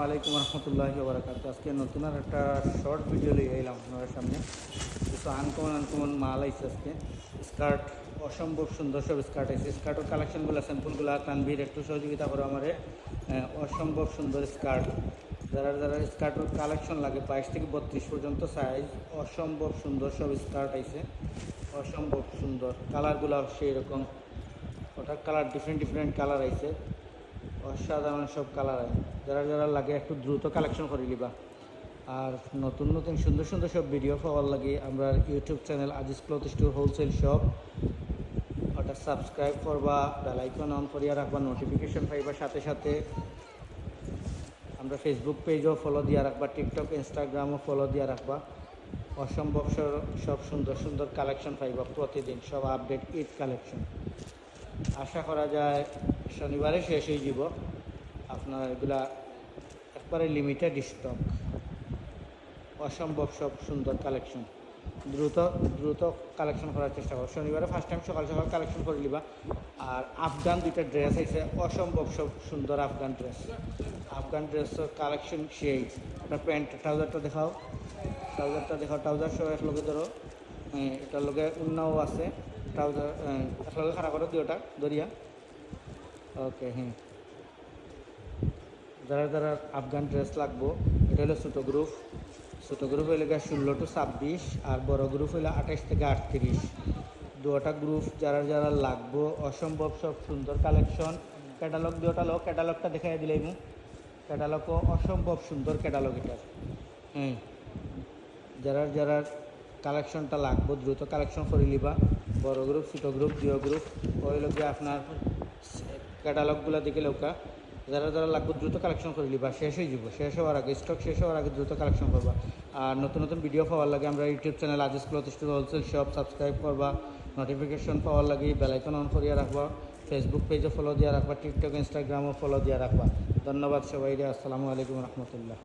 আলাইকুম রহমতুল্লাহি ওয়া বারাকাতুহু। আজকে নতুন আর একটা শর্ট ভিডিও লিয়ে এলাম আপনাদের সামনে। কিছু আনকমন মাল আইছে আজকে। স্কার্ট অসম্ভব সুন্দর সব স্কার্ট আছে। স্কার্টের কালেকশনগুলো স্যাম্পলগুলো তানভীর একটু সহযোগিতা করে আমারে। অসম্ভব সুন্দর স্কার্ট, যারা যারা স্কার্টের কালেকশন লাগে 22 থেকে 32 পর্যন্ত সাইজ, অসম্ভব সুন্দর সব স্কার্ট আইছে। অসম্ভব সুন্দর কালারগুলো সেই রকম, ওটার কালার ডিফারেন্ট কালার আইছে। অসাধারণ সব কালার আছে, যারা যারা লাগে একটু দ্রুত কালেকশন করে নিবা। আর নতুন সুন্দর সব ভিডিও পাওয়ার লাগে আমরা YouTube channel Aziz cloth store wholesale shop, ওটা সাবস্ক্রাইব করবা, বেল আইকন অন করিয়া রাখবা, নোটিফিকেশন পাইবা। সাথে সাথে আমরা ফেসবুক পেজও ফলো দিয়া রাখবা, টিকটক ইনস্টাগ্রামও ফলো দিয়া রাখবা। অসম্ভব সব সুন্দর কালেকশন পাইবা প্রতিদিন, সব আপডেট ঈদ কালেকশন। আশা করা যায় শনিবারে শেষ হয়ে যাব। আপনার এগুলা একবারে লিমিটেড স্টক, অসম্ভব সব সুন্দর কালেকশন। দ্রুত কালেকশন করার চেষ্টা করো। শনিবারে ফার্স্ট টাইম সকাল কালেকশন করে নিবা। আর আফগান দুইটা ড্রেস আছে, অসম্ভব সব সুন্দর আফগান ড্রেসের কালেকশন সেই। আপনার প্যান্ট ট্রাউজারটা দেখাও, ট্রাউজার সহ এক লগে ধরো, এটার লগে উন্নাও আছে। ট্রাউজার এক লগে খাড়া করো দুটা দরিয়া। ওকে, যারা আফগান ড্রেস লাগবো, এটা হলো ছোটো গ্রুপ হইলে 16 to 26, আর বড় গ্রুপ হইলে 28 থেকে 38। দুটা গ্রুপ যারা লাগবো, অসম্ভব সব সুন্দর কালেকশন। ক্যাটালগ দুটা লোক, ক্যাটালগটা দেখাই দিলেই ক্যাটালগও অসম্ভব সুন্দর ক্যাটালগ এটার। যারা কালেকশনটা লাগবো দ্রুত কালেকশন করে নিবা। বড় গ্রুপ, ছোটো গ্রুপ, দুই গ্রুপ ওই লোক আপনার ক্যাটালগুলো দেখে লোকা। যারা লাগবে দ্রুত কালেকশন করে নিবা, শেষ হওয়ার আগে, স্টক শেষ হওয়ার আগে দ্রুত কালেকশন করবা। আর নতুন ভিডিও পাওয়ার লাগে আমরা YouTube channel Aziz cloth store wholesale shop subscribe করবা, নোটিফিকেশন পাওয়ার লাগে বেল আইকন অন করিয়া রাখবা, ফেসবুক পেজও ফলো দিয়া রাখবা, টিকটক ইনস্টাগ্রামও ফলো দিয়া রাখবা। ধন্যবাদ সবাইকে। আসসালামু আলাইকুম রহমতুল্লাহ।